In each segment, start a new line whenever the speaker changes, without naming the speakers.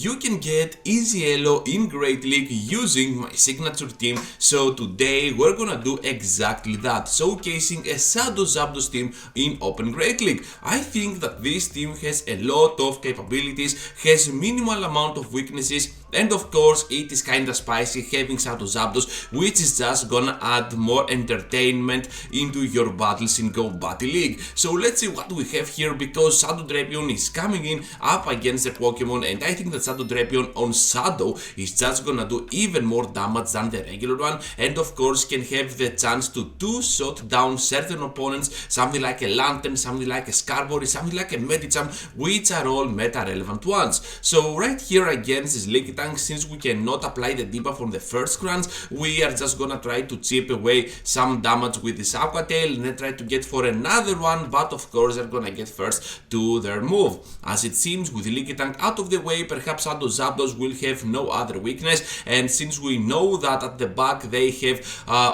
you can get easy elo in Great League using my signature team. So today we're gonna do exactly that, showcasing a Shadow Zapdos team in Open Great League. I think that this team has a lot of capabilities, has minimal amount of weaknesses, and of course it is kinda spicy having Shadow Zapdos, which is just gonna add more entertainment into your battles in Go Battle League. So let's see what we have here, because Shadow Drapion is coming in up against the Pokemon, and I think that Shadow Drapion on Shadow is just gonna do even more damage than the regular one, and of course can have the chance to two-shot down certain opponents, something like a Lantern, something like a Skarmory, something like a Medicham, which are all meta-relevant ones. So right here against this Leaky Tank, since we cannot apply the debuff on the first crunch, we are just gonna try to chip away some damage with this Aqua Tail and then try to get for another one, but of course they're gonna get first to their move. As it seems, with the Leaky Tank out of the way, perhaps Shadow Zapdos will have no other weakness, and since we know that at the back they have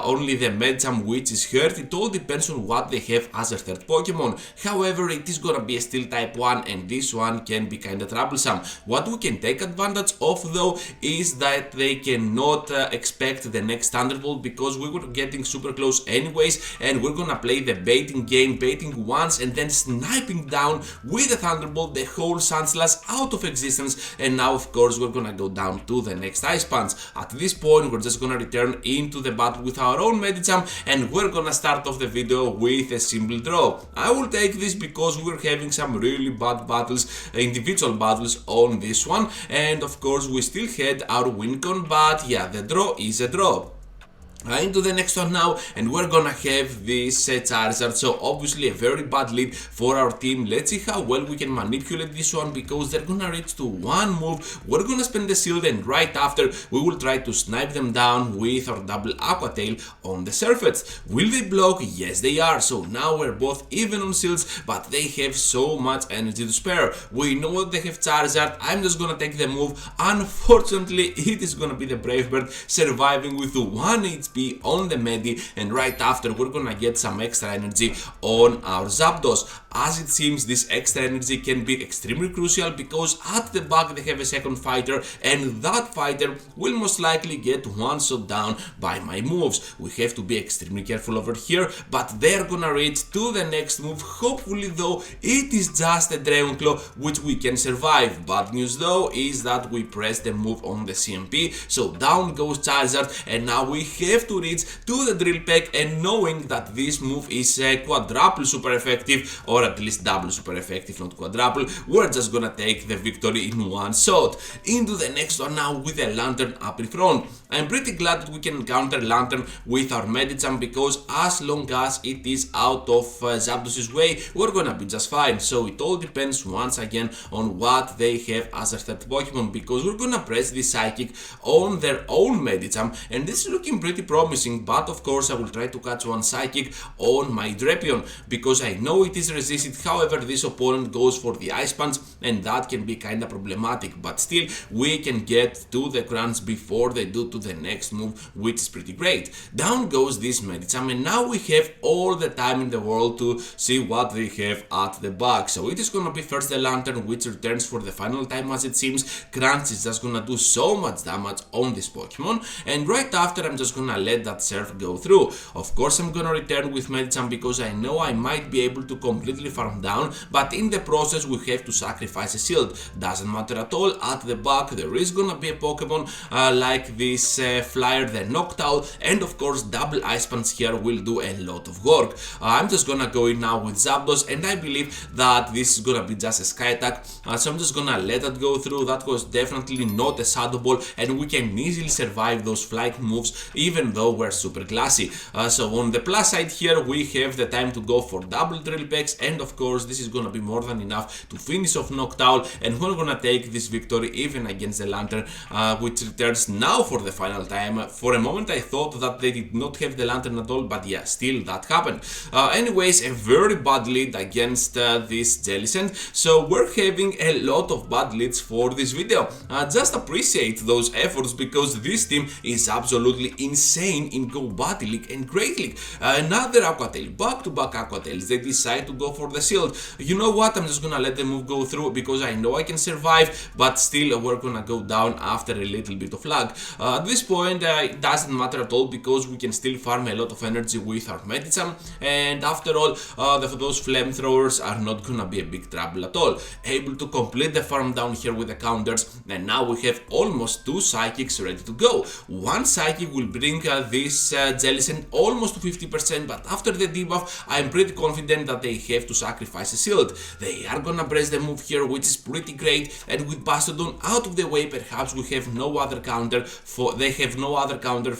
only the Medicham which is hurt, it all depends on what they have as a third Pokemon. However, it is gonna be a Steel type 1, and this one can be kinda troublesome. What we can take advantage of though is that they cannot expect the next Thunderbolt, because we were getting super close anyways, and we're gonna play the baiting game, baiting once and then sniping down with the Thunderbolt the whole Sandslash out of existence, and now of course we're gonna go down to the next Ice Punch. At this point we're just gonna return into the battle with our own Medicham, and we're gonna start off the video with a simple draw. I will take this because we're having some really bad battles, individual battles on this one, and of course we still had our win con, but yeah, the draw is a draw. Into the next one now, and we're gonna have this Charizard, so obviously a very bad lead for our team. Let's see how well we can manipulate this one, because they're gonna reach to one move, we're gonna spend the shield, and right after we will try to snipe them down with our double Aqua Tail on the surface. Will they block? Yes they are, so now we're both even on shields, but they have so much energy to spare. We know that they have Charizard, I'm just gonna take the move. Unfortunately it is gonna be the Brave Bird surviving with 1 HP on the Medi, and right after we're gonna get some extra energy on our Zapdos. As it seems, this extra energy can be extremely crucial, because at the back they have a second fighter, and that fighter will most likely get one shot down by my moves. We have to be extremely careful over here, but they're gonna reach to the next move. Hopefully though it is just a Dragon Claw which we can survive. Bad news though is that we pressed the move on the CMP, so down goes Charizard, and now we have to reach to the Drill Peck, and knowing that this move is quadruple super effective, or at least double super effective, not quadruple, we're just gonna take the victory in one shot. Into the next one now with a Lantern up in front. I'm pretty glad that we can counter Lantern with our Medicham, because as long as it is out of Zapdos' way, we're gonna be just fine. So it all depends once again on what they have as a third Pokemon, because we're gonna press the Psychic on their own Medicham, and this is looking pretty promising, but of course I will try to catch one Psychic on my Drapion, because I know it is resisted. However, this opponent goes for the Ice Punch, and that can be kinda problematic, but still we can get to the crunch before they do to the next move, which is pretty great. Down goes this Medicham, and now we have all the time in the world to see what they have at the back. So it is gonna be first the Lantern, which returns for the final time. As it seems, Crunch is just gonna do so much damage on this Pokemon, and right after I'm just gonna let that Surf go through. Of course I'm gonna return with Medicham, because I know I might be able to completely farm down, but in the process we have to sacrifice a shield. Doesn't matter at all, at the back there is gonna be a Pokemon like this Flyer, the Noctowl, and of course double Ice Punch here will do a lot of work. I'm just gonna go in now with Zapdos, and I believe that this is gonna be just a Sky Attack, so I'm just gonna let that go through. That was definitely not a Shadow Ball, and we can easily survive those flight moves even though we're super classy. So on the plus side here we have the time to go for double Drill Pecks, and of course this is gonna be more than enough to finish off Noctowl, and we're gonna take this victory even against the Lantern, which returns now for the final time. For a moment I thought that they did not have the Lantern at all, but yeah, still that happened. Anyways, a very bad lead against this Jellicent, so we're having a lot of bad leads for this video. Just appreciate those efforts, because this team is absolutely insane in Go Battle League and Great League. Another Aqua Tail, back to back Aqua Tails. They decide to go for the shield. You know what, I'm just gonna let the move go through because I know I can survive, but still we're gonna go down after a little bit of lag. At this point it doesn't matter at all because we can still farm a lot of energy with our Medicham, and after all those flamethrowers are not gonna be a big trouble at all. Able to complete the farm down here with the counters, and now we have almost 2 psychics ready to go. One psychic will bring this Jellicent almost to 50%, but after the debuff I'm pretty confident that they have to sacrifice a shield. They are gonna press the move here, which is pretty great, and with Bastodon out of the way, perhaps we have no other counter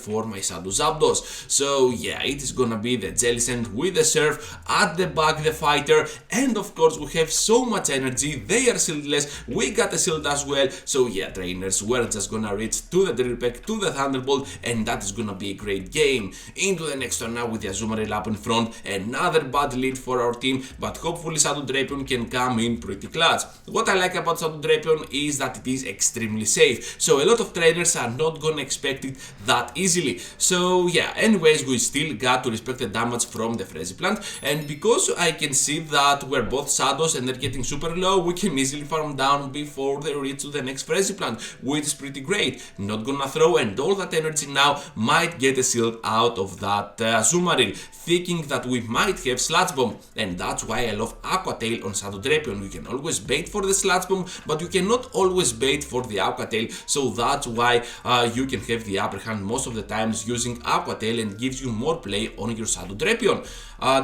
for my Shadow Zapdos. So yeah, it is gonna be the Jellicent with the Surf, at the back the Fighter, and of course we have so much energy, they are shieldless, we got a shield as well. So yeah, trainers, we're just gonna reach to the Drill Peck, to the Thunderbolt, and that is gonna be a great game. Into the next one now with the Azumarill up in front, another bad lead for our team, but hopefully Shadow Drapion can come in pretty clutch. What I like about Shadow Drapion is that it is extremely safe, so a lot of trainers are not gonna expect it that easily. So yeah, anyways, we still got to respect the damage from the Frenzy Plant, and because I can see that we're both shadows and they're getting super low, we can easily farm down before they reach to the next Frenzy Plant, which is pretty great. Not gonna throw, and all that energy now might get a shield out of that Azumarill, thinking that we might have Sludge Bomb, and that's why I love Aqua Tail on Shadow Drapion. You can always bait for the Sludge Bomb, but you cannot always bait for the Aqua Tail, so that's why you can have the upper hand most of the times using Aqua Tail, and gives you more play on your Shadow Drapion.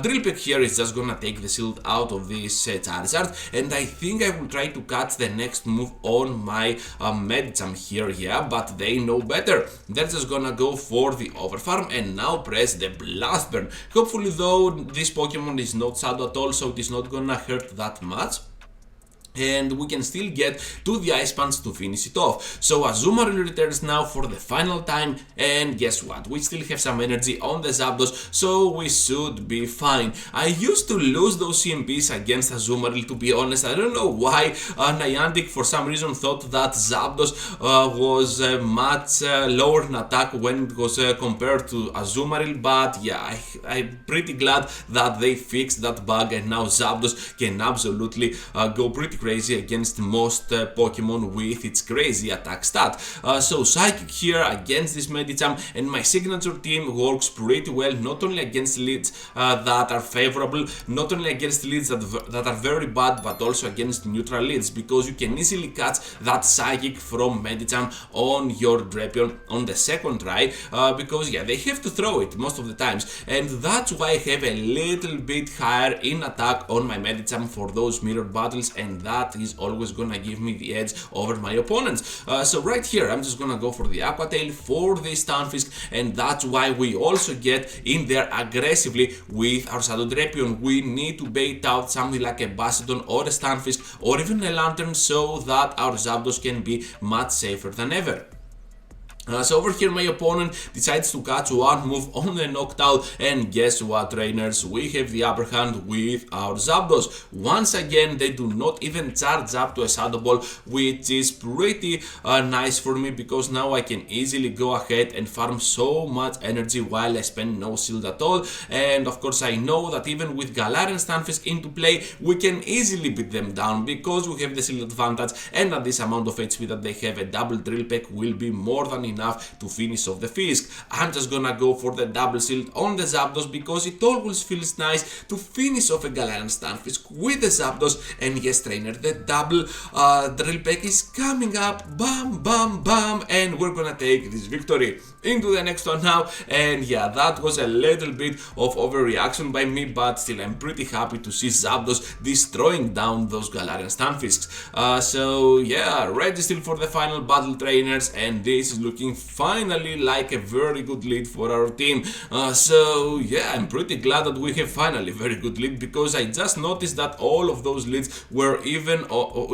Drill Peck here is just gonna take the shield out of this Charizard, and I think I will try to catch the next move on my Medicham here, yeah, but they know better. They're just gonna go for the Overfarm and now press the Blast Burn. Hopefully though this Pokemon is not Shadow at all, so it is not gonna hurt that much, and we can still get to the Ice Punch to finish it off. So Azumarill returns now for the final time, and guess what, we still have some energy on the Zapdos, so we should be fine. I used to lose those CMPs against Azumarill, to be honest. I don't know why Niantic for some reason thought that Zapdos was much lower in attack when it was compared to Azumarill, but yeah, I'm pretty glad that they fixed that bug, and now Zapdos can absolutely go pretty crazy against most Pokemon with its crazy attack stat. So Psychic here against this Medicham, and my signature team works pretty well, not only against leads that are favorable, not only against leads that are very bad, but also against neutral leads, because you can easily catch that Psychic from Medicham on your Drapion on the second try, because yeah, they have to throw it most of the times, and that's why I have a little bit higher in attack on my Medicham for those mirror battles, and that is always gonna give me the edge over my opponents. So right here I'm just gonna go for the Aqua Tail for the Stunfisk, and that's why we also get in there aggressively with our Shadow Drapion. We need to bait out something like a Bastodon or a Stunfisk or even a Lantern, so that our Zapdos can be much safer than ever. So over here my opponent decides to catch one move on the Noctowl, and guess what, trainers, we have the upper hand with our Zapdos. Once again they do not even charge up to a Shadow Ball, which is pretty nice for me, because now I can easily go ahead and farm so much energy while I spend no shield at all. And of course I know that even with Galarian Stunfisk into play, we can easily beat them down, because we have the shield advantage, and at this amount of HP that they have, a double Drill Peck will be more than enough to finish off the Fisk. I'm just gonna go for the double shield on the Zapdos, because it always feels nice to finish off a Galarian Stunfisk with the Zapdos. And yes, trainer, the double Drill Peck is coming up, bam bam bam, and we're gonna take this victory. Into the next one now, and yeah, that was a little bit of overreaction by me, but still I'm pretty happy to see Zapdos destroying down those Galarian Stunfisks. So yeah, ready still for the final battle, trainers, and this is looking finally like a very good lead for our team. So yeah, I'm pretty glad that we have finally a very good lead, because I just noticed that all of those leads were even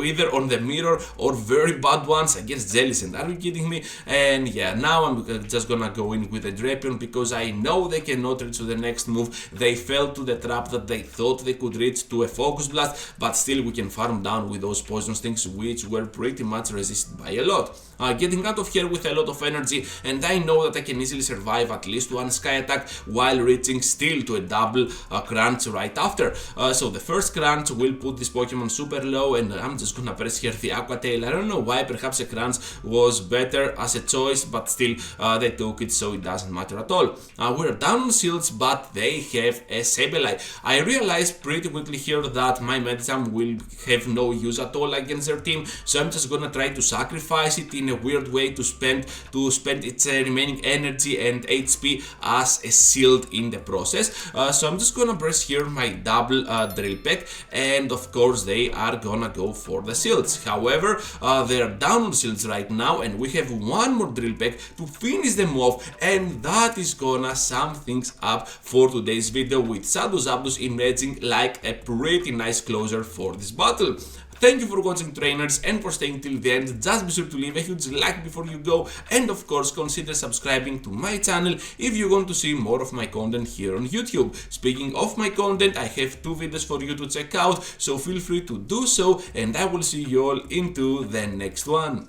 either on the mirror or very bad ones against Jellicent. Are you kidding me? And yeah, now I'm just gonna go in with a Drapion, because I know they cannot reach to the next move. They fell to the trap that they thought they could reach to a Focus Blast, but still we can farm down with those Poison Stings, which were pretty much resisted by a lot. Getting out of here with a lot of of energy, and I know that I can easily survive at least one sky attack while reaching still to a double crunch right after. So the first crunch will put this Pokemon super low, and I'm just gonna press here the Aqua Tail. I don't know why, perhaps a crunch was better as a choice, but still they took it, so it doesn't matter at all. We're down on shields, but they have a Sableye. I realized pretty quickly here that my Medicham will have no use at all against their team, so I'm just gonna try to sacrifice it in a weird way to spend its remaining energy and HP as a shield in the process. So I'm just gonna press here my double Drill Peck, and of course they are gonna go for the shields. However, they are down on shields right now, and we have one more Drill Peck to finish them off, and that is gonna sum things up for today's video, with Shadow Zapdos emerging like a pretty nice closer for this battle. Thank you for watching, trainers, and for staying till the end. Just be sure to leave a huge like before you go, and of course consider subscribing to my channel if you want to see more of my content here on YouTube. Speaking of my content, I have 2 videos for you to check out, so feel free to do so, and I will see you all into the next one.